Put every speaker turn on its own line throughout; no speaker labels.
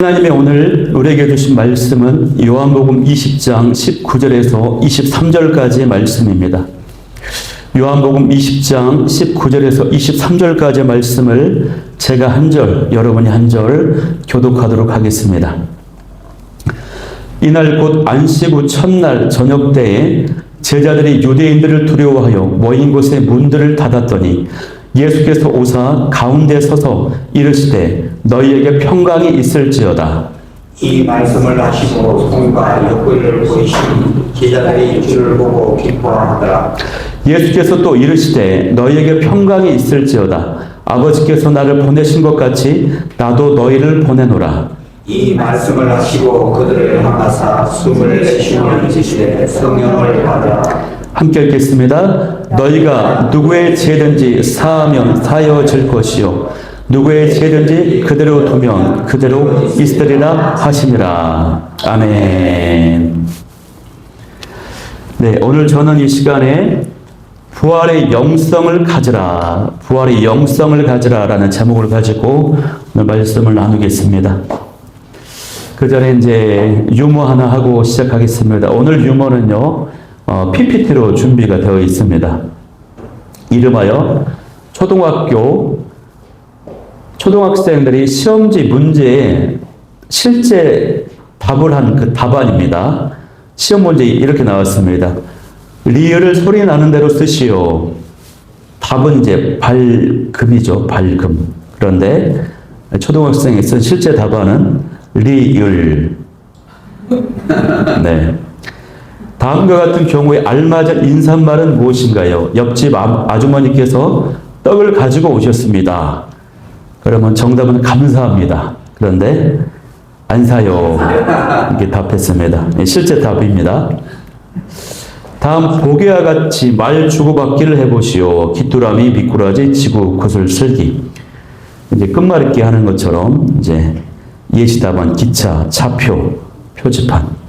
하나님의 오늘 우리에게 주신 말씀은 요한복음 20장 19절에서 23절까지의 말씀입니다. 요한복음 20장 19절에서 23절까지의 말씀을 제가 한 절, 여러분이 한 절 교독하도록 하겠습니다. 이날 곧 안식 후 첫날 저녁 때에 제자들이 유대인들을 두려워하여 모인 곳의 문들을 닫았더니 예수께서 오사 가운데 서서 이르시되 너희에게 평강이 있을지어다.
이 말씀을 하시고 손과 옆구리를 보이시니 제자들이 주를 보고 기뻐하더라.
예수께서 또 이르시되 너희에게 평강이 있을지어다. 아버지께서 나를 보내신 것 같이 나도 너희를 보내노라.
이 말씀을 하시고 그들을 향하사 숨을 쉬시되 성령을 받으라.
함께 읽겠습니다. 너희가 누구의 죄든지 사하면 사여질 것이요 누구의 죄든지 그대로 두면 그대로 있으리라 하시니라. 아멘. 네, 오늘 저는 이 시간에 부활의 영성을 가지라, 부활의 영성을 가지라라는 제목을 가지고 오늘 말씀을 나누겠습니다. 그 전에 이제 유머 하나 하고 시작하겠습니다. 오늘 유머는요, PPT로 준비가 되어 있습니다. 이름하여 초등학생들이 시험지 문제에 실제 답을 한 그 답안입니다. 시험 문제 이렇게 나왔습니다. 리을을 소리 나는 대로 쓰시오. 답은 이제 발금이죠. 발금. 그런데 초등학생이 쓴 실제 답안은 리을. 네. 다음과 같은 경우에 알맞은 인사말은 무엇인가요? 옆집 아주머니께서 떡을 가지고 오셨습니다. 그러면 정답은 감사합니다. 그런데 안 사요. 이렇게 답했습니다. 실제 답입니다. 다음 보기와 같이 말 주고받기를 해보시오. 귀뚜라미, 미꾸라지, 지구, 구슬, 슬기. 이제 끝말잇기 하는 것처럼 이제 예시답안, 기차, 차표, 표지판.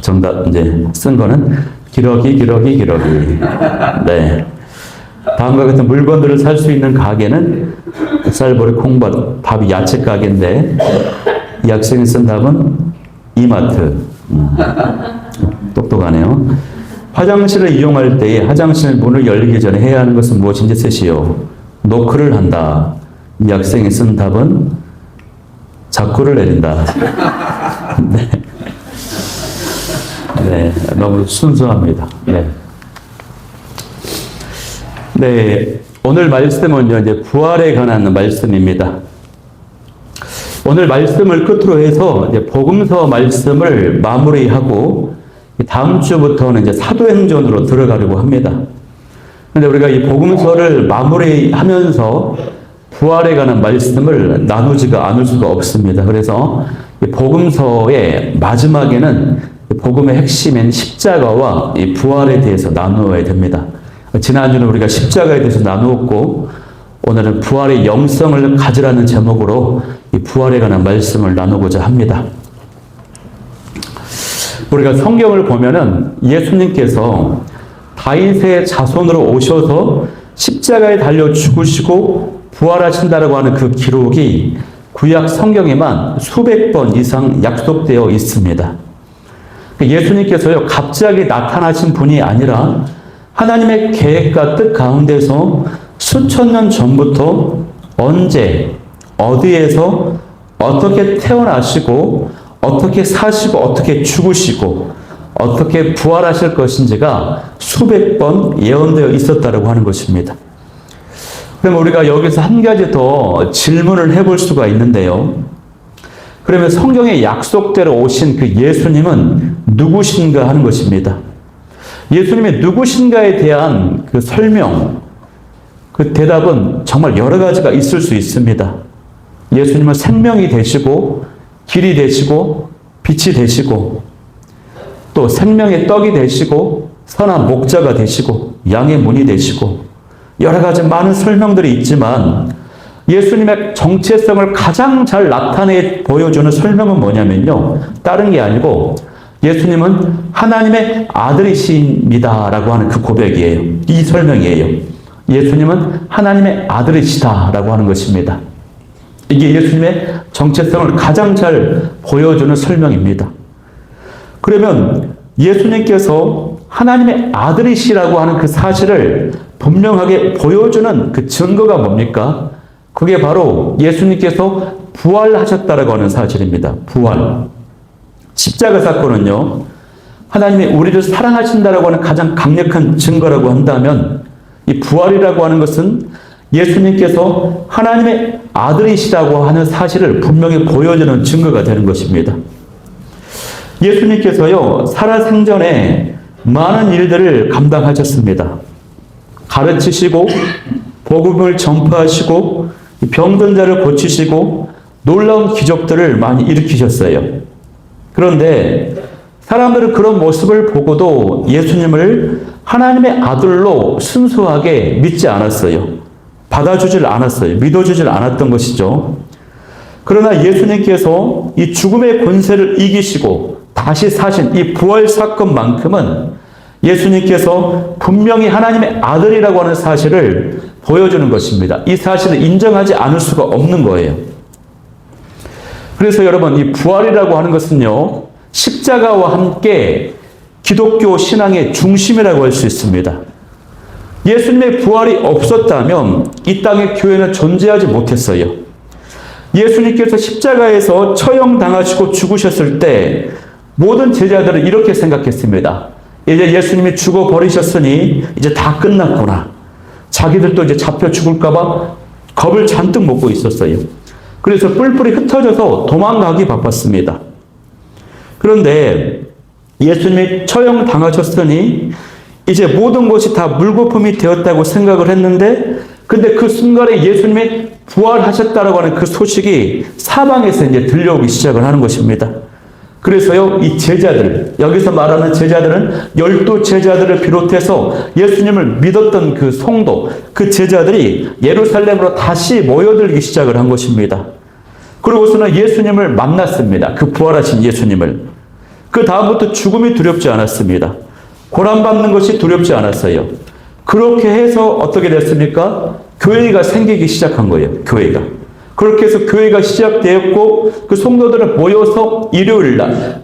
정답 이제 쓴 거는 기러기. 네. 다음과 같은 물건들을 살 수 있는 가게는 쌀보리, 콩밭, 밥이 야채 가게인데 이 학생이 쓴 답은 이마트. 똑똑하네요. 화장실을 이용할 때에 화장실 문을 열기 전에 해야 하는 것은 무엇인지 쓰시오. 노크를 한다. 이 학생이 쓴 답은 자쿠를 내린다. 네. 네, 너무 순수합니다. 네. 네, 오늘 말씀은요, 이제 부활에 관한 말씀입니다. 오늘 말씀을 끝으로 해서 이제 복음서 말씀을 마무리하고 다음 주부터는 이제 사도행전으로 들어가려고 합니다. 그런데 우리가 이 복음서를 마무리하면서 부활에 관한 말씀을 나누지가 않을 수가 없습니다. 그래서 이 복음서의 마지막에는 복음의 핵심인 십자가와 이 부활에 대해서 나누어야 됩니다. 지난주는 우리가 십자가에 대해서 나누었고 오늘은 부활의 영성을 가지라는 제목으로 이 부활에 관한 말씀을 나누고자 합니다. 우리가 성경을 보면은 예수님께서 다윗의 자손으로 오셔서 십자가에 달려 죽으시고 부활하신다라고 하는 그 기록이 구약 성경에만 수백 번 이상 약속되어 있습니다. 예수님께서요, 갑자기 나타나신 분이 아니라 하나님의 계획과 뜻 가운데서 수천 년 전부터 언제, 어디에서 어떻게 태어나시고, 어떻게 사시고, 어떻게 죽으시고, 어떻게 부활하실 것인지가 수백 번 예언되어 있었다고 하는 것입니다. 그럼 우리가 여기서 한 가지 더 질문을 해볼 수가 있는데요. 그러면 성경의 약속대로 오신 그 예수님은 누구신가 하는 것입니다. 예수님의 누구신가에 대한 그 설명, 그 대답은 정말 여러 가지가 있을 수 있습니다. 예수님은 생명이 되시고, 길이 되시고, 빛이 되시고, 또 생명의 떡이 되시고, 선한 목자가 되시고, 양의 문이 되시고, 여러 가지 많은 설명들이 있지만, 예수님의 정체성을 가장 잘 나타내 보여주는 설명은 뭐냐면요. 다른 게 아니고 예수님은 하나님의 아들이십니다라고 하는 그 고백이에요. 이 설명이에요. 예수님은 하나님의 아들이시다라고 하는 것입니다. 이게 예수님의 정체성을 가장 잘 보여주는 설명입니다. 그러면 예수님께서 하나님의 아들이시라고 하는 그 사실을 분명하게 보여주는 그 증거가 뭡니까? 그게 바로 예수님께서 부활하셨다라고 하는 사실입니다. 부활. 십자가 사건은요, 하나님이 우리를 사랑하신다라고 하는 가장 강력한 증거라고 한다면, 이 부활이라고 하는 것은 예수님께서 하나님의 아들이시라고 하는 사실을 분명히 보여주는 증거가 되는 것입니다. 예수님께서요, 살아생전에 많은 일들을 감당하셨습니다. 가르치시고, 복음을 전파하시고, 병든 자를 고치시고, 놀라운 기적들을 많이 일으키셨어요. 그런데 사람들은 그런 모습을 보고도 예수님을 하나님의 아들로 순수하게 믿지 않았어요. 받아주질 않았어요. 믿어주질 않았던 것이죠. 그러나 예수님께서 이 죽음의 권세를 이기시고 다시 사신 이 부활 사건만큼은 예수님께서 분명히 하나님의 아들이라고 하는 사실을 보여주는 것입니다. 이 사실을 인정하지 않을 수가 없는 거예요. 그래서 여러분, 이 부활이라고 하는 것은요, 십자가와 함께 기독교 신앙의 중심이라고 할 수 있습니다. 예수님의 부활이 없었다면 이 땅에 교회는 존재하지 못했어요. 예수님께서 십자가에서 처형당하시고 죽으셨을 때 모든 제자들은 이렇게 생각했습니다. 이제 예수님이 죽어버리셨으니 이제 다 끝났구나. 자기들도 이제 잡혀 죽을까봐 겁을 잔뜩 먹고 있었어요. 그래서 뿔뿔이 흩어져서 도망가기 바빴습니다. 그런데 예수님이 처형당하셨으니 이제 모든 것이 다 물거품이 되었다고 생각을 했는데, 근데 그 순간에 예수님이 부활하셨다라고 하는 그 소식이 사방에서 이제 들려오기 시작을 하는 것입니다. 그래서요, 이 제자들, 여기서 말하는 제자들은 12 제자들을 비롯해서 예수님을 믿었던 그 성도, 그 제자들이 예루살렘으로 다시 모여들기 시작을 한 것입니다. 그러고서는 예수님을 만났습니다. 그 부활하신 예수님을. 그 다음부터 죽음이 두렵지 않았습니다. 고난받는 것이 두렵지 않았어요. 그렇게 해서 어떻게 됐습니까? 교회가 생기기 시작한 거예요. 교회가. 그렇게 해서 교회가 시작되었고, 그 성도들은 모여서 일요일날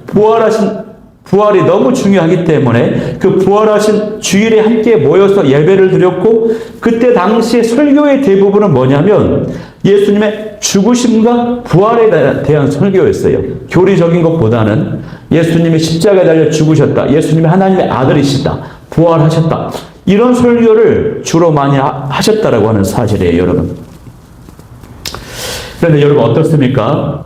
부활이 너무 중요하기 때문에 그 부활하신 주일에 함께 모여서 예배를 드렸고, 그때 당시에 설교의 대부분은 뭐냐면 예수님의 죽으심과 부활에 대한 설교였어요. 교리적인 것보다는 예수님이 십자가에 달려 죽으셨다, 예수님이 하나님의 아들이시다, 부활하셨다, 이런 설교를 주로 많이 하셨다라고 하는 사실이에요, 여러분. 그런데 여러분 어떻습니까?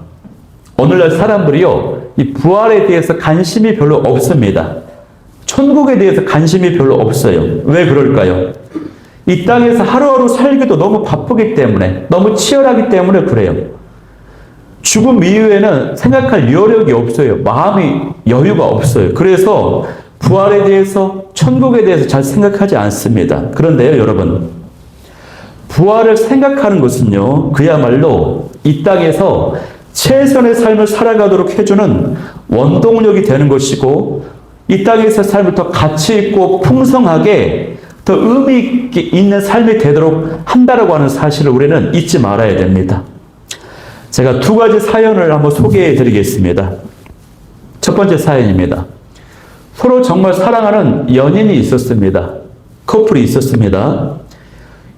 오늘날 사람들이요, 이 부활에 대해서 관심이 별로 없습니다. 천국에 대해서 관심이 별로 없어요. 왜 그럴까요? 이 땅에서 하루하루 살기도 너무 바쁘기 때문에, 너무 치열하기 때문에 그래요. 죽음 이후에는 생각할 여력이 없어요. 마음이 여유가 없어요. 그래서 부활에 대해서, 천국에 대해서 잘 생각하지 않습니다. 그런데요, 여러분, 부활을 생각하는 것은요, 그야말로 이 땅에서 최선의 삶을 살아가도록 해주는 원동력이 되는 것이고, 이 땅에서 삶을 더 가치 있고 풍성하게, 더 의미 있는 삶이 되도록 한다라고 하는 사실을 우리는 잊지 말아야 됩니다. 제가 2가지 사연을 한번 소개해 드리겠습니다. 첫 번째 사연입니다. 서로 정말 사랑하는 연인이 있었습니다. 커플이 있었습니다.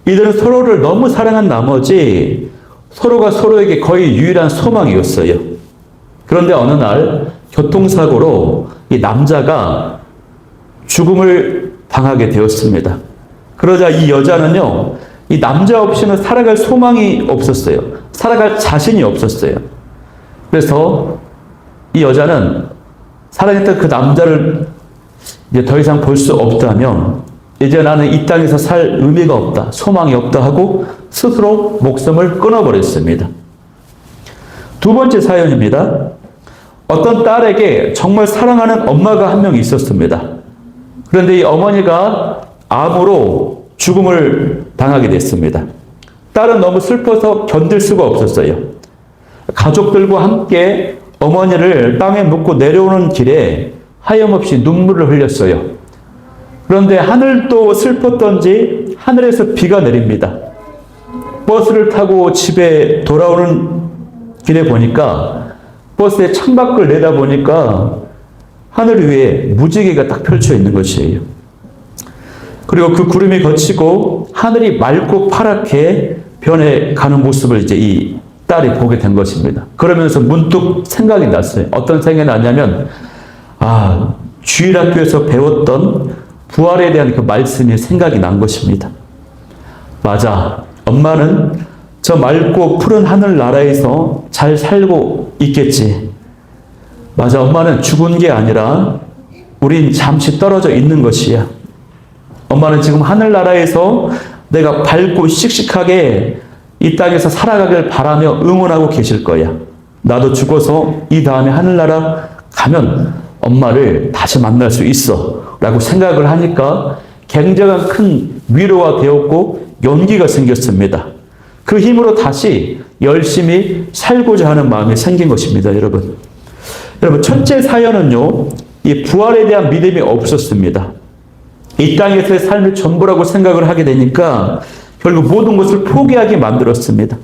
이들은 서로를 너무 사랑한 나머지 서로가 서로에게 거의 유일한 소망이었어요. 그런데 어느 날 교통사고로 이 남자가 죽음을 당하게 되었습니다. 그러자 이 여자는요, 이 남자 없이는 살아갈 소망이 없었어요. 살아갈 자신이 없었어요. 그래서 이 여자는 사랑했던 그 남자를 이제 더 이상 볼 수 없다면, 이제 나는 이 땅에서 살 의미가 없다, 소망이 없다 하고 스스로 목숨을 끊어버렸습니다. 2번째 사연입니다. 어떤 딸에게 정말 사랑하는 엄마가 한 명 있었습니다. 그런데 이 어머니가 암으로 죽음을 당하게 됐습니다. 딸은 너무 슬퍼서 견딜 수가 없었어요. 가족들과 함께 어머니를 땅에 묻고 내려오는 길에 하염없이 눈물을 흘렸어요. 그런데 하늘도 슬펐던지 하늘에서 비가 내립니다. 버스를 타고 집에 돌아오는 길에 보니까 버스의 창밖을 내다보니까 하늘 위에 무지개가 딱 펼쳐 있는 것이에요. 그리고 그 구름이 걷히고 하늘이 맑고 파랗게 변해가는 모습을 이제 이 딸이 보게 된 것입니다. 그러면서 문득 생각이 났어요. 어떤 생각이 나냐면, 주일학교에서 배웠던 부활에 대한 그 말씀이 생각이 난 것입니다. 맞아. 엄마는 저 맑고 푸른 하늘나라에서 잘 살고 있겠지. 맞아. 엄마는 죽은 게 아니라 우린 잠시 떨어져 있는 것이야. 엄마는 지금 하늘나라에서 내가 밝고 씩씩하게 이 땅에서 살아가길 바라며 응원하고 계실 거야. 나도 죽어서 이 다음에 하늘나라 가면 엄마를 다시 만날 수 있어. 라고 생각을 하니까 굉장한 큰 위로가 되었고 용기가 생겼습니다. 그 힘으로 다시 열심히 살고자 하는 마음이 생긴 것입니다, 여러분. 여러분, 첫째 사연은요, 이 부활에 대한 믿음이 없었습니다. 이 땅에서의 삶이 전부라고 생각을 하게 되니까 결국 모든 것을 포기하게 만들었습니다.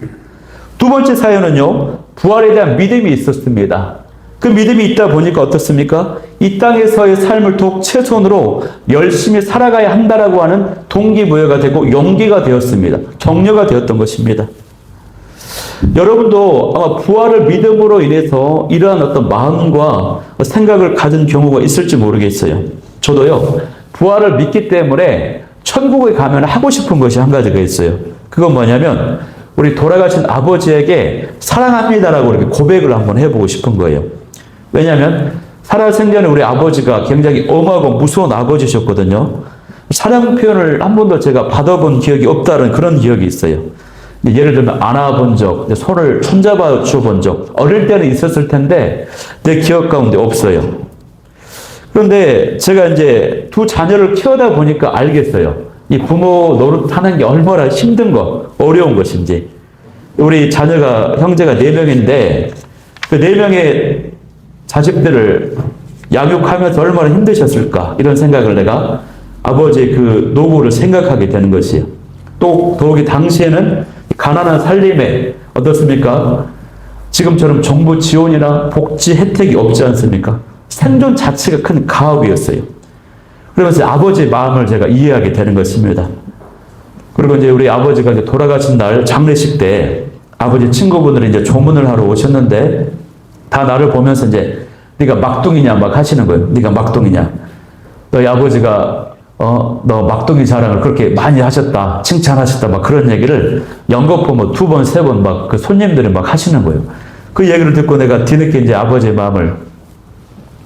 두 번째 사연은요, 부활에 대한 믿음이 있었습니다. 그 믿음이 있다 보니까 어떻습니까? 이 땅에서의 삶을 더욱 최선으로 열심히 살아가야 한다라고 하는 동기부여가 되고 용기가 되었습니다. 격려가 되었던 것입니다. 여러분도 아마 부활을 믿음으로 인해서 이러한 어떤 마음과 생각을 가진 경우가 있을지 모르겠어요. 저도요, 부활을 믿기 때문에 천국에 가면 하고 싶은 것이 한 가지가 있어요. 그건 뭐냐면 우리 돌아가신 아버지에게 사랑합니다라고 이렇게 고백을 한번 해보고 싶은 거예요. 왜냐하면 살아생전에 우리 아버지가 굉장히 엄하고 무서운 아버지셨거든요. 사랑 표현을 한 번도 제가 받아본 기억이 없다는 그런 기억이 있어요. 예를 들면 안아본 적, 손을 손잡아 주본 적, 어릴 때는 있었을 텐데 내 기억 가운데 없어요. 그런데 제가 이제 두 자녀를 키우다 보니까 알겠어요. 이 부모 노릇하는 게 얼마나 힘든 거, 어려운 것인지. 우리 자녀가, 형제가 4명인데 그 4명의 자식들을 양육하면서 얼마나 힘드셨을까, 이런 생각을 내가 아버지의 그 노고를 생각하게 되는 것이에요. 또 더욱이 당시에는 가난한 살림에 어떻습니까? 지금처럼 정부 지원이나 복지 혜택이 없지 않습니까? 생존 자체가 큰 가업이었어요. 그러면서 아버지의 마음을 제가 이해하게 되는 것입니다. 그리고 이제 우리 아버지가 이제 돌아가신 날 장례식 때 아버지 친구분들이 이제 조문을 하러 오셨는데 다 나를 보면서 이제 네가 막둥이냐 막 하시는 거예요. 네가 막둥이냐. 너희 아버지가 너 막둥이 자랑을 그렇게 많이 하셨다, 칭찬하셨다, 막 그런 얘기를 연거푸 뭐 2번, 3번 막 그 손님들이 막 하시는 거예요. 그 얘기를 듣고 내가 뒤늦게 이제 아버지의 마음을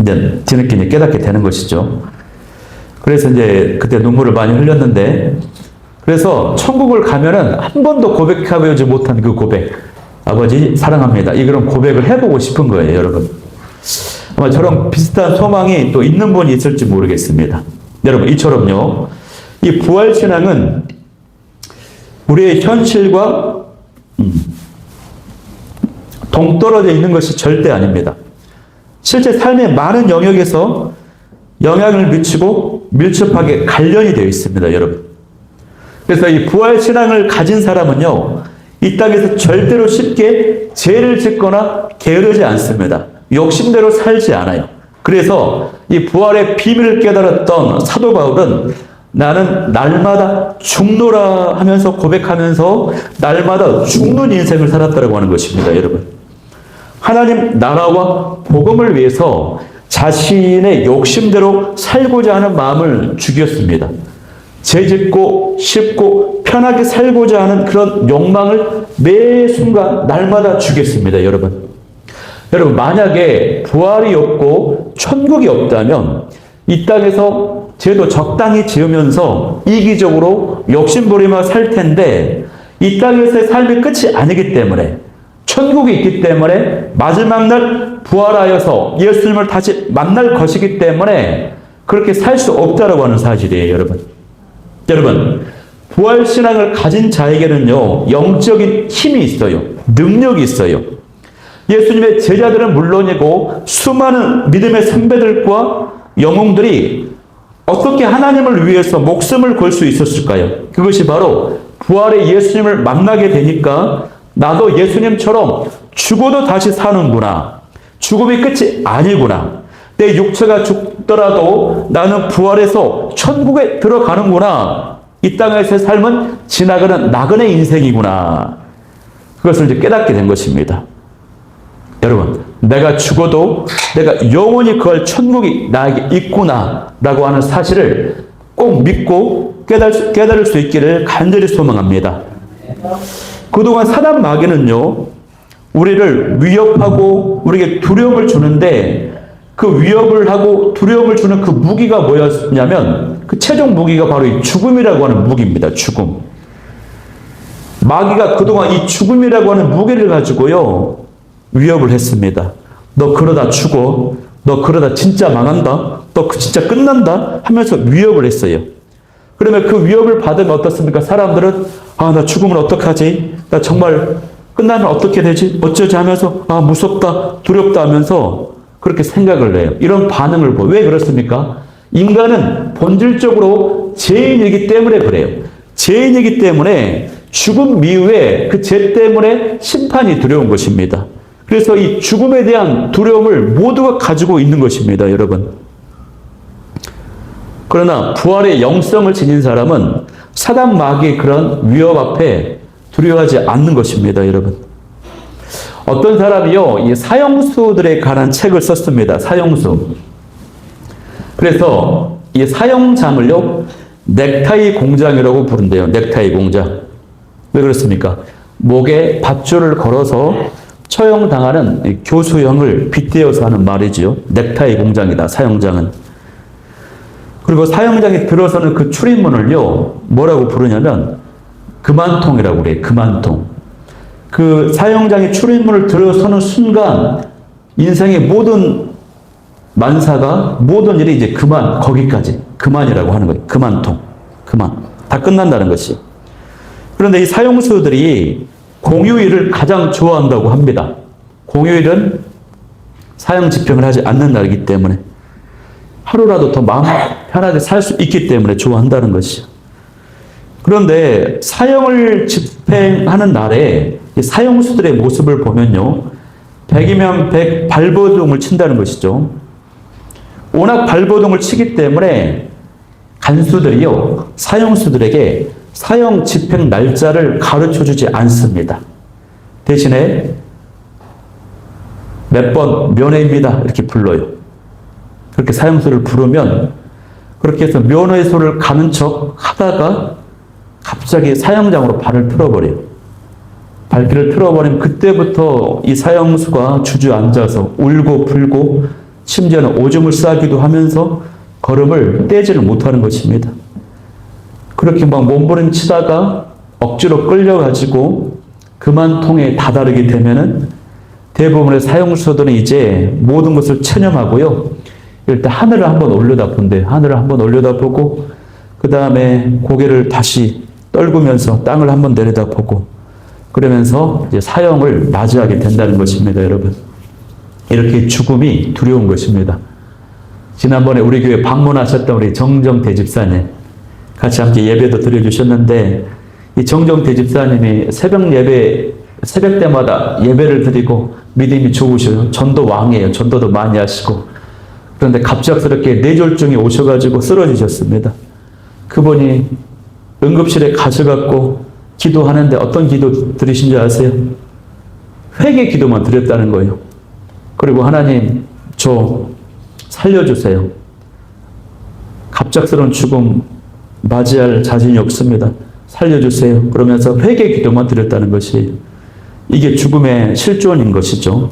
이제 뒤늦게 이제 깨닫게 되는 것이죠. 그래서 이제 그때 눈물을 많이 흘렸는데, 그래서 천국을 가면은 한 번도 고백하지 못한 그 고백, 아버지 사랑합니다, 이 그런 고백을 해보고 싶은 거예요, 여러분. 아마 저런 비슷한 소망이 또 있는 분이 있을지 모르겠습니다. 여러분, 이처럼요, 이 부활신앙은 우리의 현실과 동떨어져 있는 것이 절대 아닙니다. 실제 삶의 많은 영역에서 영향을 미치고 밀접하게 관련이 되어 있습니다, 여러분. 그래서 이 부활신앙을 가진 사람은요, 이 땅에서 절대로 쉽게 죄를 짓거나 게으르지 않습니다. 욕심대로 살지 않아요. 그래서 이 부활의 비밀을 깨달았던 사도 바울은 나는 날마다 죽노라 하면서 고백하면서 날마다 죽는 인생을 살았다고 하는 것입니다, 여러분. 하나님 나라와 복음을 위해서 자신의 욕심대로 살고자 하는 마음을 죽였습니다. 죄짓고 쉽고 편하게 살고자 하는 그런 욕망을 매 순간 날마다 죽였습니다, 여러분. 여러분, 만약에 부활이 없고 천국이 없다면 이 땅에서 죄도 적당히 지으면서 이기적으로 욕심부리며 살 텐데, 이 땅에서의 삶이 끝이 아니기 때문에, 천국이 있기 때문에 마지막 날 부활하여서 예수님을 다시 만날 것이기 때문에 그렇게 살 수 없다라고 하는 사실이에요, 여러분. 여러분, 부활신앙을 가진 자에게는요, 영적인 힘이 있어요. 능력이 있어요. 예수님의 제자들은 물론이고 수많은 믿음의 선배들과 영웅들이 어떻게 하나님을 위해서 목숨을 걸 수 있었을까요? 그것이 바로 부활의 예수님을 만나게 되니까 나도 예수님처럼 죽어도 다시 사는구나. 죽음이 끝이 아니구나. 내 육체가 죽더라도 나는 부활해서 천국에 들어가는구나. 이 땅에서의 삶은 지나가는 나그네 인생이구나. 그것을 이제 깨닫게 된 것입니다. 여러분, 내가 죽어도 내가 영원히 거할 천국이 나에게 있구나라고 하는 사실을 꼭 믿고 깨달을 수 있기를 간절히 소망합니다. 그동안 사단 마귀는요, 우리를 위협하고 우리에게 두려움을 주는데 그 위협을 하고 두려움을 주는 그 무기가 뭐였냐면 그 최종 무기가 바로 이 죽음이라고 하는 무기입니다. 죽음. 마귀가 그동안 이 죽음이라고 하는 무기를 가지고요, 위협을 했습니다. 너 그러다 죽어. 너 그러다 진짜 망한다. 너 진짜 끝난다. 하면서 위협을 했어요. 그러면 그 위협을 받으면 어떻습니까? 사람들은 나 죽으면 어떡하지? 나 정말 끝나면 어떻게 되지? 어쩌지? 하면서 무섭다, 두렵다 하면서 그렇게 생각을 해요. 이런 반응을 보여. 왜 그렇습니까? 인간은 본질적으로 죄인이기 때문에 그래요. 죄인이기 때문에 죽음 이후에 그 죄 때문에 심판이 두려운 것입니다. 그래서 이 죽음에 대한 두려움을 모두가 가지고 있는 것입니다, 여러분. 그러나 부활의 영성을 지닌 사람은 사단 마귀의 그런 위협 앞에 두려워하지 않는 것입니다, 여러분. 어떤 사람이요, 이 사형수들에 관한 책을 썼습니다. 사형수. 그래서 이 사형장을요, 넥타이 공장이라고 부른대요. 넥타이 공장. 왜 그렇습니까? 목에 밧줄을 걸어서 처형당하는 교수형을 빗대어서 하는 말이지요. 넥타이 공장이다, 사형장은. 그리고 사형장에 들어서는 그 출입문을요, 뭐라고 부르냐면 금한통이라고 그래요. 금한통. 그 사형장의 출입문을 들어서는 순간 인생의 모든 만사가, 모든 일이 이제 그만, 거기까지. 그만이라고 하는 거예요. 금한통. 그만. 다 끝난다는 것이. 그런데 이 사형수들이 공휴일을 가장 좋아한다고 합니다. 공휴일은 사형 집행을 하지 않는 날이기 때문에 하루라도 더 마음 편하게 살 수 있기 때문에 좋아한다는 것이죠. 그런데 사형을 집행하는 날에 사형수들의 모습을 보면요, 100이면 100 발버둥을 친다는 것이죠. 워낙 발버둥을 치기 때문에 간수들이요, 사형수들에게 사형 집행 날짜를 가르쳐 주지 않습니다. 대신에 몇 번 면회입니다 이렇게 불러요. 그렇게 사형수를 부르면 그렇게 해서 면회소를 가는 척 하다가 갑자기 사형장으로 발을 틀어버려요. 발길을 틀어버리면 그때부터 이 사형수가 주저앉아서 울고 불고 심지어는 오줌을 싸기도 하면서 걸음을 떼지를 못하는 것입니다. 그렇게 막 몸부림치다가 억지로 끌려가지고 그만통에 다다르게 되면은 대부분의 사형수들은 이제 모든 것을 체념하고요, 일단 하늘을 한번 올려다본대요. 하늘을 한번 올려다보고 그 다음에 고개를 다시 떨구면서 땅을 한번 내려다보고 그러면서 이제 사형을 맞이하게 된다는 것입니다, 여러분. 이렇게 죽음이 두려운 것입니다. 지난번에 우리 교회 방문하셨던 우리 정정대 집사님 같이 함께 예배도 드려주셨는데, 이 정정대 집사님이 새벽 때마다 예배를 드리고 믿음이 좋으셔요. 전도 왕이에요. 전도도 많이 하시고. 그런데 갑작스럽게 뇌졸중이 오셔가지고 쓰러지셨습니다. 그분이 응급실에 가셔갖고 기도하는데 어떤 기도 드리신 줄 아세요? 회개 기도만 드렸다는 거예요. 그리고 하나님, 저 살려주세요. 갑작스러운 죽음 맞이할 자신이 없습니다. 살려주세요. 그러면서 회개 기도만 드렸다는 것이에요. 이게 죽음의 실존인 것이죠.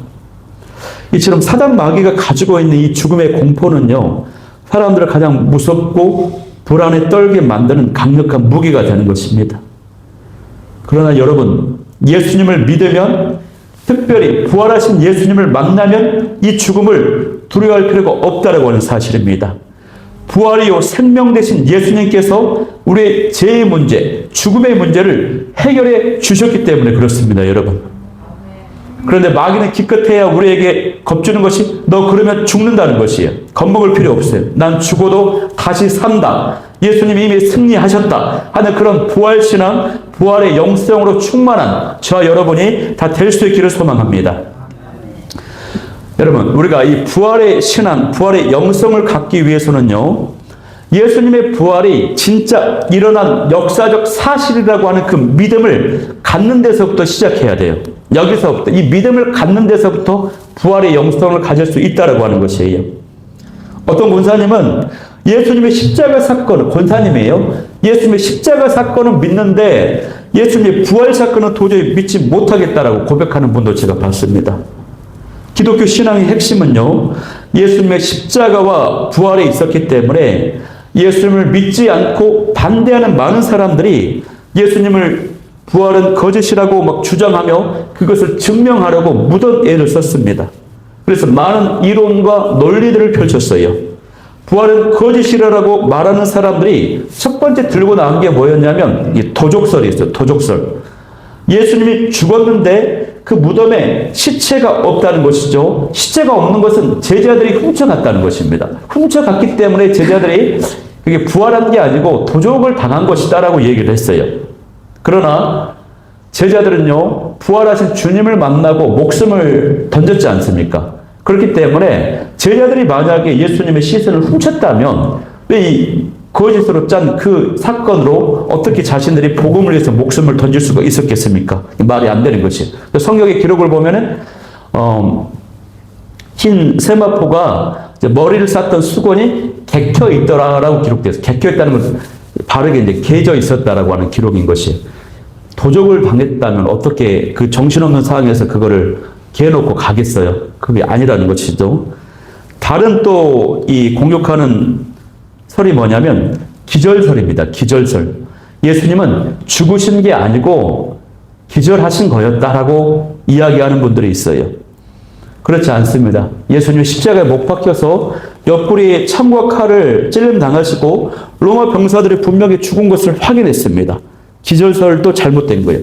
이처럼 사단 마귀가 가지고 있는 이 죽음의 공포는요, 사람들을 가장 무섭고 불안에 떨게 만드는 강력한 무기가 되는 것입니다. 그러나 여러분, 예수님을 믿으면, 특별히 부활하신 예수님을 만나면 이 죽음을 두려워할 필요가 없다라고 하는 사실입니다. 부활이요 생명 되신 예수님께서 우리의 죄의 문제, 죽음의 문제를 해결해 주셨기 때문에 그렇습니다, 여러분. 그런데 마귀는 기껏해야 우리에게 겁주는 것이 너 그러면 죽는다는 것이에요. 겁먹을 필요 없어요. 난 죽어도 다시 산다. 예수님이 이미 승리하셨다 하는 그런 부활신앙, 부활의 영성으로 충만한 저와 여러분이 다 될 수 있기를 소망합니다. 여러분, 우리가 이 부활의 신앙, 부활의 영성을 갖기 위해서는요, 예수님의 부활이 진짜 일어난 역사적 사실이라고 하는 그 믿음을 갖는 데서부터 시작해야 돼요. 여기서부터, 이 믿음을 갖는 데서부터 부활의 영성을 가질 수 있다라고 하는 것이에요. 어떤 권사님은 예수님의 십자가 사건을, 권사님이에요. 예수님의 십자가 사건은 믿는데 예수님의 부활 사건은 도저히 믿지 못하겠다라고 고백하는 분도 제가 봤습니다. 기독교 신앙의 핵심은요, 예수님의 십자가와 부활에 있었기 때문에 예수님을 믿지 않고 반대하는 많은 사람들이 예수님을 부활은 거짓이라고 막 주장하며 그것을 증명하려고 무던 애를 썼습니다. 그래서 많은 이론과 논리들을 펼쳤어요. 부활은 거짓이라고 말하는 사람들이 첫 번째 들고 나온 게 뭐였냐면 이 도적설이 있어요. 도적설. 예수님이 죽었는데 그 무덤에 시체가 없다는 것이죠. 시체가 없는 것은 제자들이 훔쳐갔다는 것입니다. 훔쳐갔기 때문에 제자들이 그게 부활한 게 아니고 도적을 당한 것이다라고 얘기를 했어요. 그러나 제자들은요, 부활하신 주님을 만나고 목숨을 던졌지 않습니까? 그렇기 때문에 제자들이 만약에 예수님의 시신을 훔쳤다면 왜 이 거짓으로 짠 그 사건으로 어떻게 자신들이 복음을 위해서 목숨을 던질 수가 있었겠습니까? 말이 안 되는 것이. 성경의 기록을 보면은 흰 세마포가 머리를 쌌던 수건이 개켜 있더라라고 기록돼서, 개켜 있다는 것은 바르게 이제 개져 있었다라고 하는 기록인 것이. 도적을 당했다면 어떻게 그 정신없는 상황에서 그거를 개놓고 가겠어요? 그게 아니라는 것이죠. 다른 또 이 공격하는 설이 뭐냐면 기절설입니다. 기절설. 예수님은 죽으신 게 아니고 기절하신 거였다라고 이야기하는 분들이 있어요. 그렇지 않습니다. 예수님이 십자가에 못 박혀서 옆구리에 참과 칼을 찔림 당하시고 로마 병사들이 분명히 죽은 것을 확인했습니다. 기절설도 잘못된 거예요.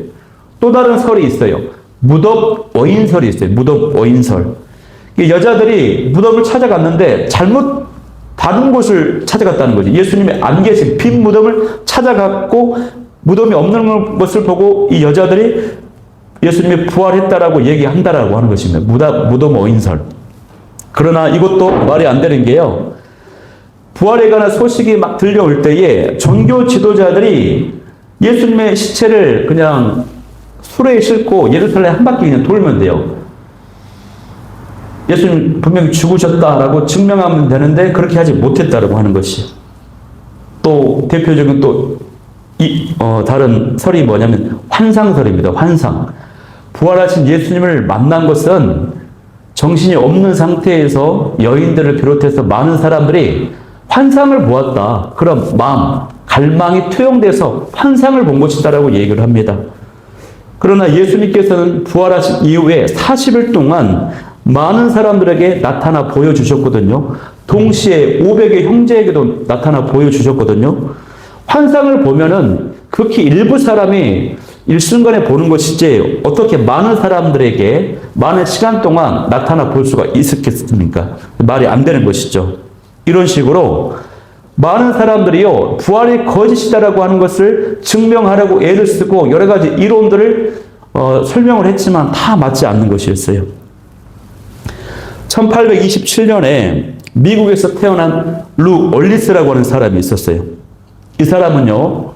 또 다른 설이 있어요. 무덤 오인설이 있어요. 무덤 오인설. 여자들이 무덤을 찾아갔는데 잘못 다른 곳을 찾아갔다는 거죠. 예수님이 안 계신 빈 무덤을 찾아갔고 무덤이 없는 것을 보고 이 여자들이 예수님이 부활했다라고 얘기한다라고 하는 것입니다. 무덤 오인설. 그러나 이것도 말이 안 되는 게요, 부활에 관한 소식이 막 들려올 때에 종교 지도자들이 예수님의 시체를 그냥 수레에 싣고 예루살렘 한 바퀴 그냥 돌면 돼요. 예수님 분명히 죽으셨다라고 증명하면 되는데 그렇게 하지 못했다라고 하는 것이. 또 대표적인 또 다른 설이 뭐냐면 환상설입니다. 환상. 부활하신 예수님을 만난 것은 정신이 없는 상태에서 여인들을 비롯해서 많은 사람들이 환상을 보았다. 그런 마음, 갈망이 투영돼서 환상을 본 것이다라고 얘기를 합니다. 그러나 예수님께서는 부활하신 이후에 40일 동안 많은 사람들에게 나타나 보여주셨거든요. 동시에 500의 형제에게도 나타나 보여주셨거든요. 환상을 보면은 극히 일부 사람이 일순간에 보는 것이지 어떻게 많은 사람들에게 많은 시간 동안 나타나 볼 수가 있었겠습니까? 말이 안 되는 것이죠. 이런 식으로 많은 사람들이요, 부활이 거짓이다라고 하는 것을 증명하려고 애를 쓰고 여러 가지 이론들을 설명을 했지만 다 맞지 않는 것이었어요. 1827년에 미국에서 태어난 루 월리스라고 하는 사람이 있었어요. 이 사람은요,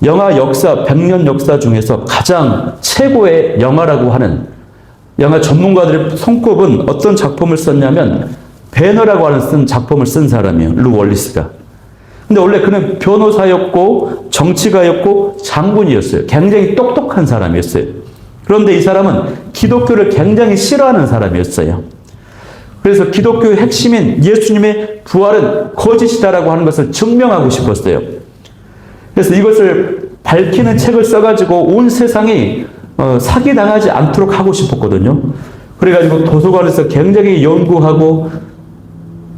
영화 역사, 100년 역사 중에서 가장 최고의 영화라고 하는, 영화 전문가들의 손꼽은 어떤 작품을 썼냐면 배너라고 하는 쓴 작품을 쓴 사람이에요. 루 월리스가. 근데 원래 그는 변호사였고 정치가였고 장군이었어요. 굉장히 똑똑한 사람이었어요. 그런데 이 사람은 기독교를 굉장히 싫어하는 사람이었어요. 그래서 기독교의 핵심인 예수님의 부활은 거짓이다라고 하는 것을 증명하고 싶었어요. 그래서 이것을 밝히는 책을 써가지고 온 세상이 사기당하지 않도록 하고 싶었거든요. 그래가지고 도서관에서 굉장히 연구하고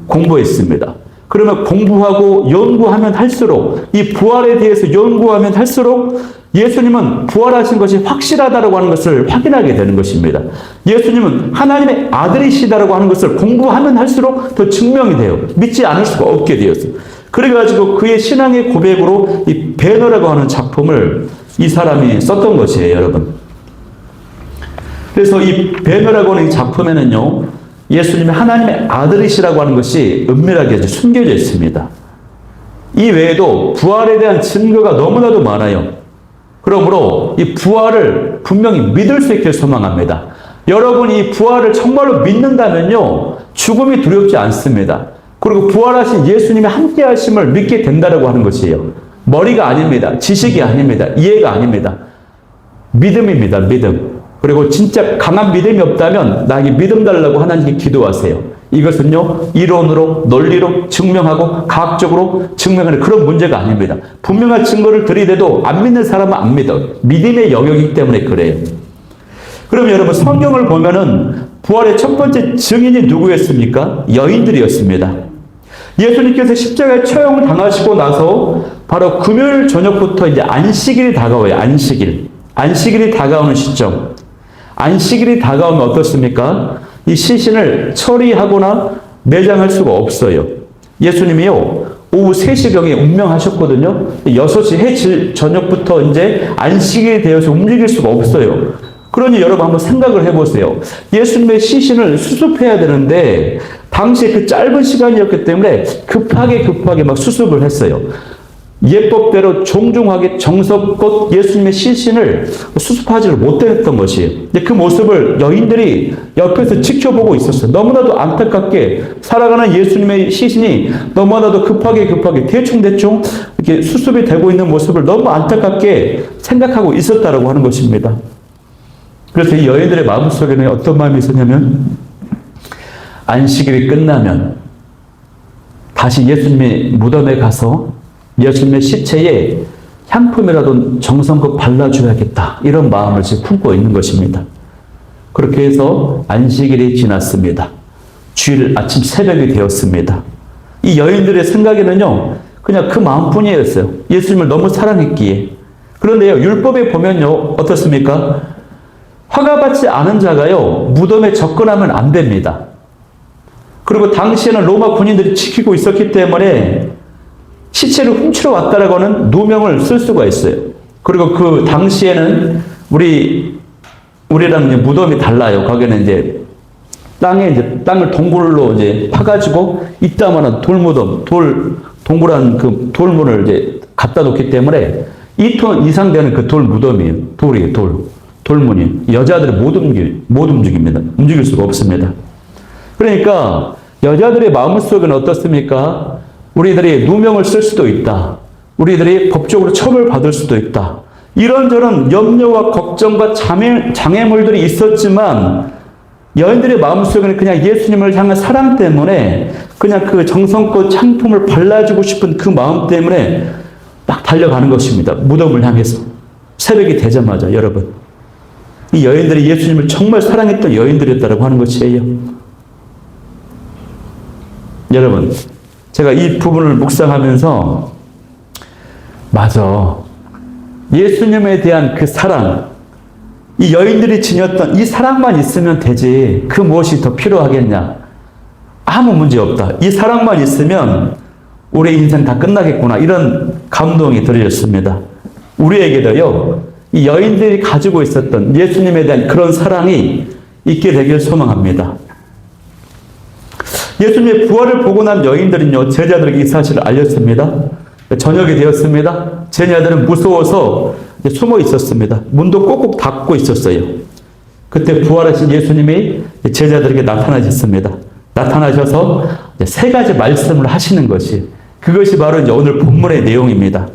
공부했습니다. 그러면 공부하고 연구하면 할수록, 이 부활에 대해서 연구하면 할수록 예수님은 부활하신 것이 확실하다고 하는 것을 확인하게 되는 것입니다. 예수님은 하나님의 아들이시다라고 하는 것을 공부하면 할수록 더 증명이 돼요. 믿지 않을 수가 없게 되었어요. 그래가지고 그의 신앙의 고백으로 이 배너라고 하는 작품을 이 사람이 썼던 것이에요, 여러분. 그래서 이 배너라고 하는 이 작품에는요, 예수님이 하나님의 아들이시라고 하는 것이 은밀하게 숨겨져 있습니다. 이 외에도 부활에 대한 증거가 너무나도 많아요. 그러므로 이 부활을 분명히 믿을 수 있게 소망합니다. 여러분이 이 부활을 정말로 믿는다면요, 죽음이 두렵지 않습니다. 그리고 부활하신 예수님의 함께 하심을 믿게 된다라고 하는 것이에요. 머리가 아닙니다. 지식이 아닙니다. 이해가 아닙니다. 믿음입니다. 믿음. 그리고 진짜 강한 믿음이 없다면 나에게 믿음 달라고 하나님께 기도하세요. 이것은요, 이론으로, 논리로 증명하고 과학적으로 증명하는 그런 문제가 아닙니다. 분명한 증거를 들이대도 안 믿는 사람은 안 믿어. 믿음의 영역이기 때문에 그래요. 그럼 여러분, 성경을 보면은 부활의 첫 번째 증인이 누구였습니까? 여인들이었습니다. 예수님께서 십자가에 처형을 당하시고 나서 바로 금요일 저녁부터 이제 안식일이 다가와요. 안식일이 다가오는 시점. 안식일이 다가오면 어떻습니까? 이 시신을 처리하거나 매장할 수가 없어요. 예수님이요, 오후 3시경에 운명하셨거든요. 6시 해질 저녁부터 이제 안식일이 되어서 움직일 수가 없어요. 그러니 여러분 한번 생각을 해보세요. 예수님의 시신을 수습해야 되는데 당시에 그 짧은 시간이었기 때문에 급하게 막 수습을 했어요. 예법대로 정중하게 정성껏 예수님의 시신을 수습하지를 못했던 것이에요. 근데 그 모습을 여인들이 옆에서 지켜보고 있었어요. 너무나도 안타깝게 살아가는 예수님의 시신이 너무나도 급하게 대충 이렇게 수습이 되고 있는 모습을 너무 안타깝게 생각하고 있었다라고 하는 것입니다. 그래서 이 여인들의 마음속에는 어떤 마음이 있었냐면, 안식일이 끝나면 다시 예수님의 무덤에 가서 예수님의 시체에 향품이라도 정성껏 발라줘야겠다, 이런 마음을 지금 품고 있는 것입니다. 그렇게 해서 안식일이 지났습니다. 주일 아침 새벽이 되었습니다. 이 여인들의 생각에는요, 그냥 그 마음뿐이었어요. 예수님을 너무 사랑했기에. 그런데요, 율법에 보면요, 어떻습니까? 허가받지 않은 자가요, 무덤에 접근하면 안 됩니다. 그리고 당시에는 로마 군인들이 지키고 있었기 때문에 시체를 훔치러 왔다라고 하는 누명을 쓸 수가 있어요. 그리고 그 당시에는 우리랑 이제 무덤이 달라요. 거기는 이제 땅을 동굴로 이제 파가지고 이따만한 돌무덤, 동그란 그 돌문을 이제 갖다 놓기 때문에 2톤 이상 되는 그 돌 무덤이에요. 돌문이. 여자들은 못 움직입니다. 움직일 수가 없습니다. 그러니까 여자들의 마음속에는 어떻습니까? 우리들이 누명을 쓸 수도 있다. 우리들이 법적으로 처벌받을 수도 있다. 이런저런 염려와 걱정과 장애물들이 있었지만 여인들의 마음속에는 그냥 예수님을 향한 사랑 때문에 그냥 그 정성껏 향품을 발라주고 싶은 그 마음 때문에 막 달려가는 것입니다. 무덤을 향해서. 새벽이 되자마자 여러분. 이 여인들이 예수님을 정말 사랑했던 여인들이었다고 하는 것이에요. 여러분, 제가 이 부분을 묵상하면서 맞아, 예수님에 대한 그 사랑, 이 여인들이 지녔던 이 사랑만 있으면 되지 그 무엇이 더 필요하겠냐? 아무 문제 없다. 이 사랑만 있으면 우리 인생 다 끝나겠구나, 이런 감동이 들렸습니다. 우리에게도요, 이 여인들이 가지고 있었던 예수님에 대한 그런 사랑이 있게 되길 소망합니다. 예수님의 부활을 보고 난 여인들은요, 제자들에게 이 사실을 알렸습니다. 저녁이 되었습니다. 제자들은 무서워서 숨어 있었습니다. 문도 꼭꼭 닫고 있었어요. 그때 부활하신 예수님이 제자들에게 나타나셨습니다. 나타나셔서 3가지 말씀을 하시는 것이, 그것이 바로 이제 오늘 본문의 내용입니다.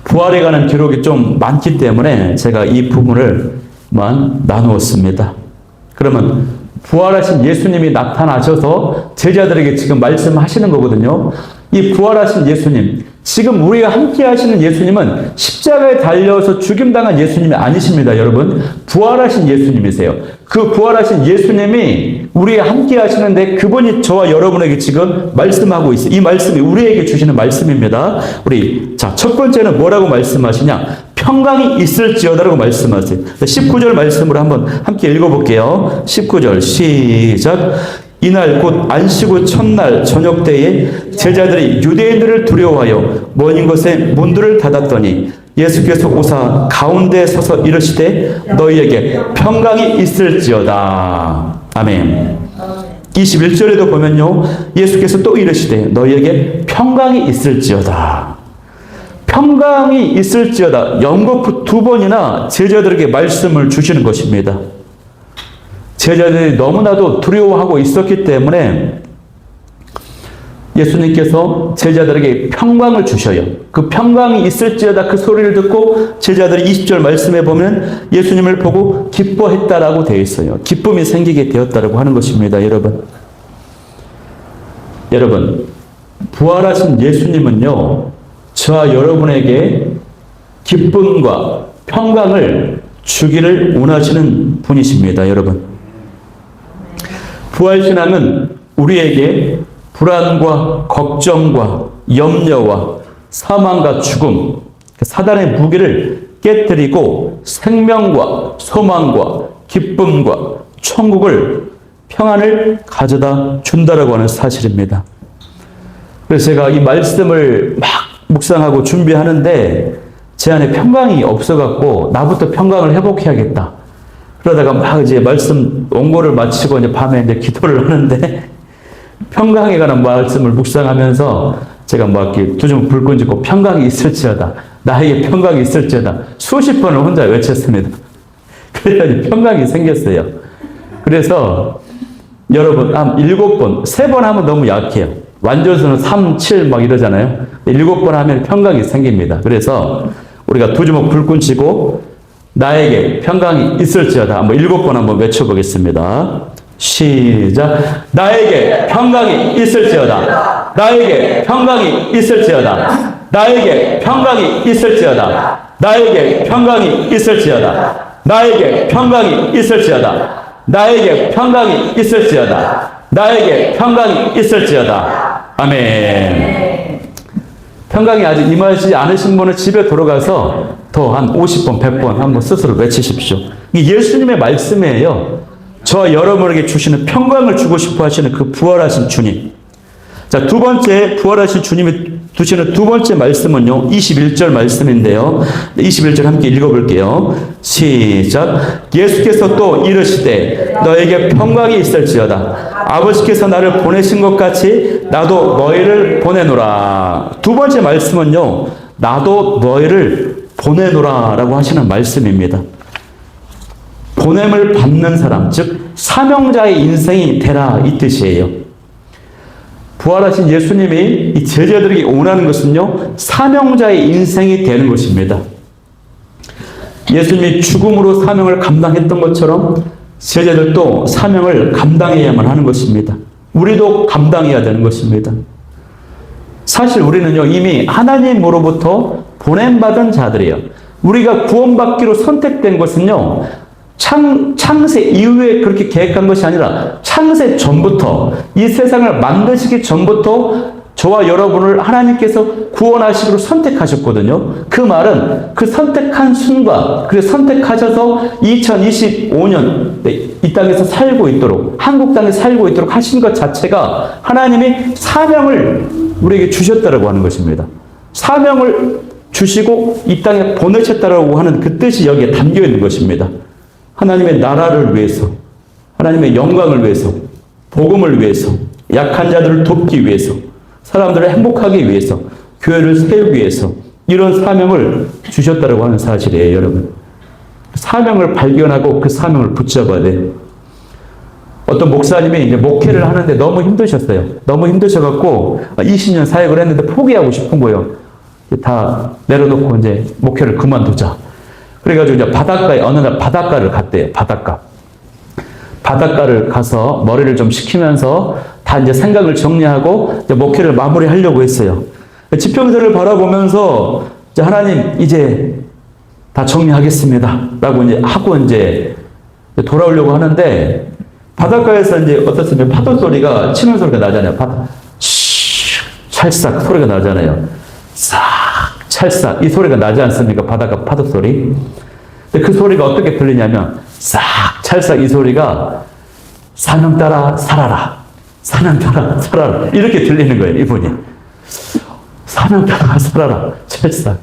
부활에 관한 기록이 좀 많기 때문에 제가 이 부분을만 나누었습니다. 그러면 부활하신 예수님이 나타나셔서 제자들에게 지금 말씀하시는 거거든요. 이 부활하신 예수님, 지금 우리가 함께 하시는 예수님은 십자가에 달려서 죽임당한 예수님이 아니십니다, 여러분. 부활하신 예수님이세요. 그 부활하신 예수님이 우리와 함께 하시는데 그분이 저와 여러분에게 지금 말씀하고 있어요. 이 말씀이 우리에게 주시는 말씀입니다. 첫 번째는 뭐라고 말씀하시냐? 평강이 있을지어다라고 말씀하세요. 19절 말씀으로 한번 함께 읽어볼게요. 19절 시작. 이날 곧 안식 후 첫날 저녁 때에 제자들이 유대인들을 두려워하여 먼 곳에 문들을 닫았더니 예수께서 오사 가운데 서서 이르시되 너희에게 평강이 있을지어다. 아멘. 21절에도 보면요, 예수께서 또 이르시되 너희에게 평강이 있을지어다. 평강이 있을지어다. 연거푸 2번이나 제자들에게 말씀을 주시는 것입니다. 제자들이 너무나도 두려워하고 있었기 때문에 예수님께서 제자들에게 평강을 주셔요. 그 평강이 있을지어다 그 소리를 듣고 제자들이 20절 말씀에 보면 예수님을 보고 기뻐했다라고 되어 있어요. 기쁨이 생기게 되었다라고 하는 것입니다. 여러분, 부활하신 예수님은요, 저와 여러분에게 기쁨과 평강을 주기를 원하시는 분이십니다. 여러분, 부활신앙은 우리에게 불안과 걱정과 염려와 사망과 죽음, 사단의 무기를 깨뜨리고 생명과 소망과 기쁨과 천국을, 평안을 가져다 준다라고 하는 사실입니다. 그래서 제가 이 말씀을 막 묵상하고 준비하는데 제 안에 평강이 없어갖고 나부터 평강을 회복해야겠다. 그러다가 막 이제 말씀 원고를 마치고 이제 밤에 이제 기도를 하는데 평강에 관한 말씀을 묵상하면서 제가 막 이렇게 두 점 불 끈지고 평강이 있을지어다. 나에게 평강이 있을지어다. 수십 번을 혼자 외쳤습니다. 그랬더니 평강이 생겼어요. 그래서 여러분 한 7번, 3번 하면 너무 약해요. 완전수는 3, 7 막 이러잖아요. 7번 하면 평강이 생깁니다. 그래서 우리가 두 주먹 불 끈치고 나에게 평강이 있을지어다. 한번 7번 한번 외쳐보겠습니다. 시작. 나에게 평강이 있을지어다. 나에게 평강이 있을지어다. 나에게 평강이 있을지어다. 나에게 평강이 있을지어다. 나에게 평강이 있을지어다. 나에게 평강이 있을지어다. 나에게 평강이 있을지어다. 아멘. 평강이 아직 임하지 않으신 분은 집에 돌아가서 더 한 50번, 100번 한번 스스로 외치십시오. 이게 예수님의 말씀이에요. 저와 여러분에게 주시는 평강을 주고 싶어 하시는 그 부활하신 주님. 자, 두 번째 부활하신 주님이 주시는 두 번째 말씀은요, 21절 말씀인데요. 21절 함께 읽어볼게요. 시작. 예수께서 또 이르시되 너에게 평강이 있을지어다. 아버지께서 나를 보내신 것 같이 나도 너희를 보내노라. 두 번째 말씀은요, 나도 너희를 보내노라 라고 하시는 말씀입니다. 보냄을 받는 사람, 즉 사명자의 인생이 되라 이 뜻이에요. 부활하신 예수님이 이 제자들에게 원하는 것은요, 사명자의 인생이 되는 것입니다. 예수님이 죽음으로 사명을 감당했던 것처럼 제자들도 사명을 감당해야만 하는 것입니다. 우리도 감당해야 되는 것입니다. 사실 우리는요, 이미 하나님으로부터 보냄받은 자들이에요. 우리가 구원받기로 선택된 것은요, 창세 이후에 그렇게 계획한 것이 아니라 창세 전부터, 이 세상을 만드시기 전부터 저와 여러분을 하나님께서 구원하시기로 선택하셨거든요. 그 말은 그 선택한 순간, 그 선택하셔서 2025년 이 땅에서 살고 있도록, 한국 땅에 살고 있도록 하신 것 자체가 하나님이 사명을 우리에게 주셨다라고 하는 것입니다. 사명을 주시고 이 땅에 보내셨다라고 하는 그 뜻이 여기에 담겨 있는 것입니다. 하나님의 나라를 위해서, 하나님의 영광을 위해서, 복음을 위해서, 약한 자들을 돕기 위해서, 사람들을 행복하기 위해서, 교회를 세우기 위해서 이런 사명을 주셨다고 하는 사실이에요, 여러분. 사명을 발견하고 그 사명을 붙잡아야 돼요. 어떤 목사님이 이제 목회를 하는데 너무 힘드셨어요. 너무 힘드셔갖고 20년 사역을 했는데 포기하고 싶은 거예요. 다 내려놓고 이제 목회를 그만두자. 그래가지고 이제 바닷가에, 어느 날 바닷가를 갔대요. 바닷가를 가서 머리를 좀 식히면서 다 이제 생각을 정리하고 이제 목회를 마무리하려고 했어요. 지평선을 바라보면서 이제 하나님 이제 다 정리하겠습니다. 라고 이제 하고 이제 돌아오려고 하는데 바닷가에서 이제 어떻습니까? 파도 소리가 치는 소리가 나잖아요. 찰싹 소리가 나잖아요. 싹 찰싹 이 소리가 나지 않습니까? 바닷가 파도 소리. 근데 그 소리가 어떻게 들리냐면 싹 찰싹 이 소리가 사명 따라 살아라. 사명 따라 살아라. 이렇게 들리는 거예요. 이분이. 사명 따라 살아라. 찰싹.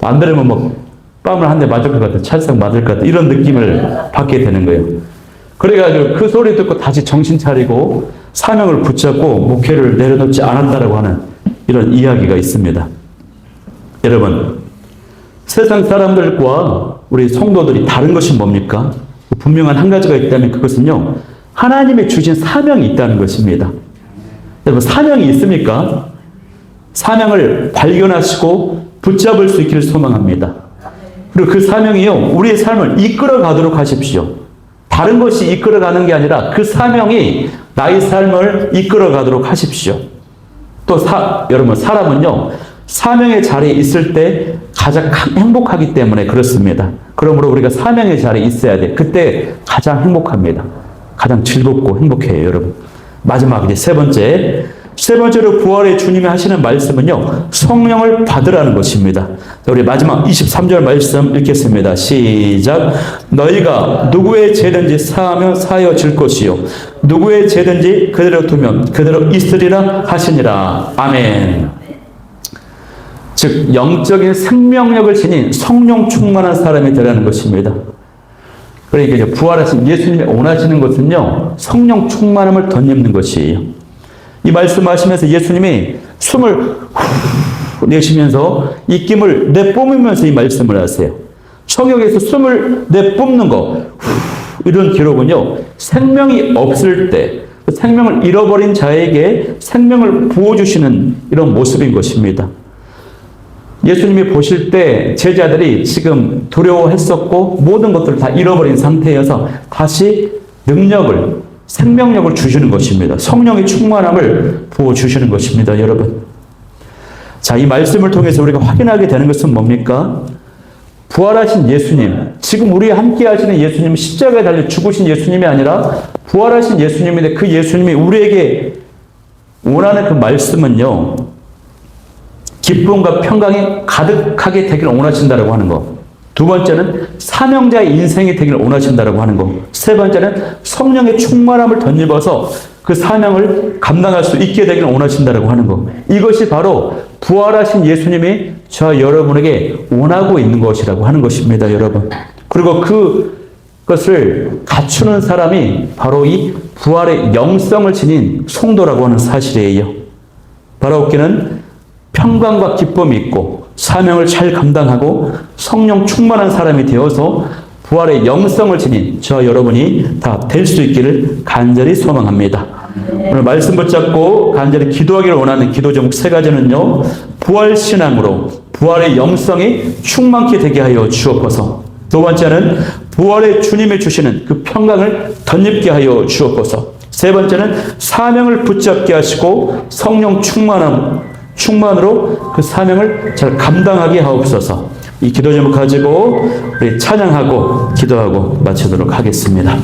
안 들으면 뭐 뺨을 한 대 맞을 것 같아. 찰싹 맞을 것 같아. 이런 느낌을 받게 되는 거예요. 그래가지고 그 소리 듣고 다시 정신 차리고 사명을 붙잡고 목회를 내려놓지 않았다라고 하는 이런 이야기가 있습니다. 여러분, 세상 사람들과 우리 성도들이 다른 것이 뭡니까? 분명한 한 가지가 있다면 그것은요, 하나님의 주신 사명이 있다는 것입니다. 여러분, 사명이 있습니까? 사명을 발견하시고 붙잡을 수 있기를 소망합니다. 그리고 그 사명이요, 우리의 삶을 이끌어 가도록 하십시오. 다른 것이 이끌어 가는 게 아니라 그 사명이 나의 삶을 이끌어 가도록 하십시오. 또 여러분, 사람은요, 사명의 자리에 있을 때 가장 행복하기 때문에 그렇습니다. 그러므로 우리가 사명의 자리에 있어야 돼. 그때 가장 행복합니다. 가장 즐겁고 행복해요, 여러분. 마지막 이제 세 번째로 부활의 주님이 하시는 말씀은요, 성령을 받으라는 것입니다. 우리 마지막 23절 말씀 읽겠습니다. 시작. 너희가 누구의 죄든지 사하면 사하여질 것이요 누구의 죄든지 그대로 두면 그대로 있으리라 하시니라. 아멘. 즉 영적인 생명력을 지닌 성령 충만한 사람이 되라는 것입니다. 그러니까 이제 부활하신 예수님이 원하시는 것은요, 성령 충만함을 덧입는 것이에요. 이 말씀하시면서 예수님이 숨을 후 내쉬면서 입김을 내뿜으면서 이 말씀을 하세요. 성경에서 숨을 내뿜는 거, 이런 기록은요, 생명이 없을 때 생명을 잃어버린 자에게 생명을 부어주시는 이런 모습인 것입니다. 예수님이 보실 때 제자들이 지금 두려워했었고 모든 것들을 다 잃어버린 상태여서 다시 능력을, 생명력을 주시는 것입니다. 성령의 충만함을 부어주시는 것입니다, 여러분. 자, 이 말씀을 통해서 우리가 확인하게 되는 것은 뭡니까? 부활하신 예수님, 지금 우리와 함께 하시는 예수님은 십자가에 달려 죽으신 예수님이 아니라 부활하신 예수님인데 그 예수님이 우리에게 원하는 그 말씀은요, 기쁨과 평강이 가득하게 되기를 원하신다라고 하는 거. 두 번째는 사명자의 인생이 되기를 원하신다라고 하는 거. 세 번째는 성령의 충만함을 덧입어서 그 사명을 감당할 수 있게 되기를 원하신다라고 하는 거. 이것이 바로 부활하신 예수님이 저와 여러분에게 원하고 있는 것이라고 하는 것입니다, 여러분. 그리고 그것을 갖추는 사람이 바로 이 부활의 영성을 지닌 성도라고 하는 사실이에요. 바라옵기는 평강과 기쁨이 있고 사명을 잘 감당하고 성령 충만한 사람이 되어서 부활의 영성을 지닌 저와 여러분이 다 될 수 있기를 간절히 소망합니다. 오늘 말씀 붙잡고 간절히 기도하기를 원하는 기도 제목 세 가지는요, 부활신앙으로 부활의 영성이 충만케 되게 하여 주옵소서. 두 번째는 부활의 주님이 주시는 그 평강을 덧입게 하여 주옵소서. 세 번째는 사명을 붙잡게 하시고 성령 충만으로 그 사명을 잘 감당하게 하옵소서. 이 기도 제목 가지고 우리 찬양하고 기도하고 마치도록 하겠습니다.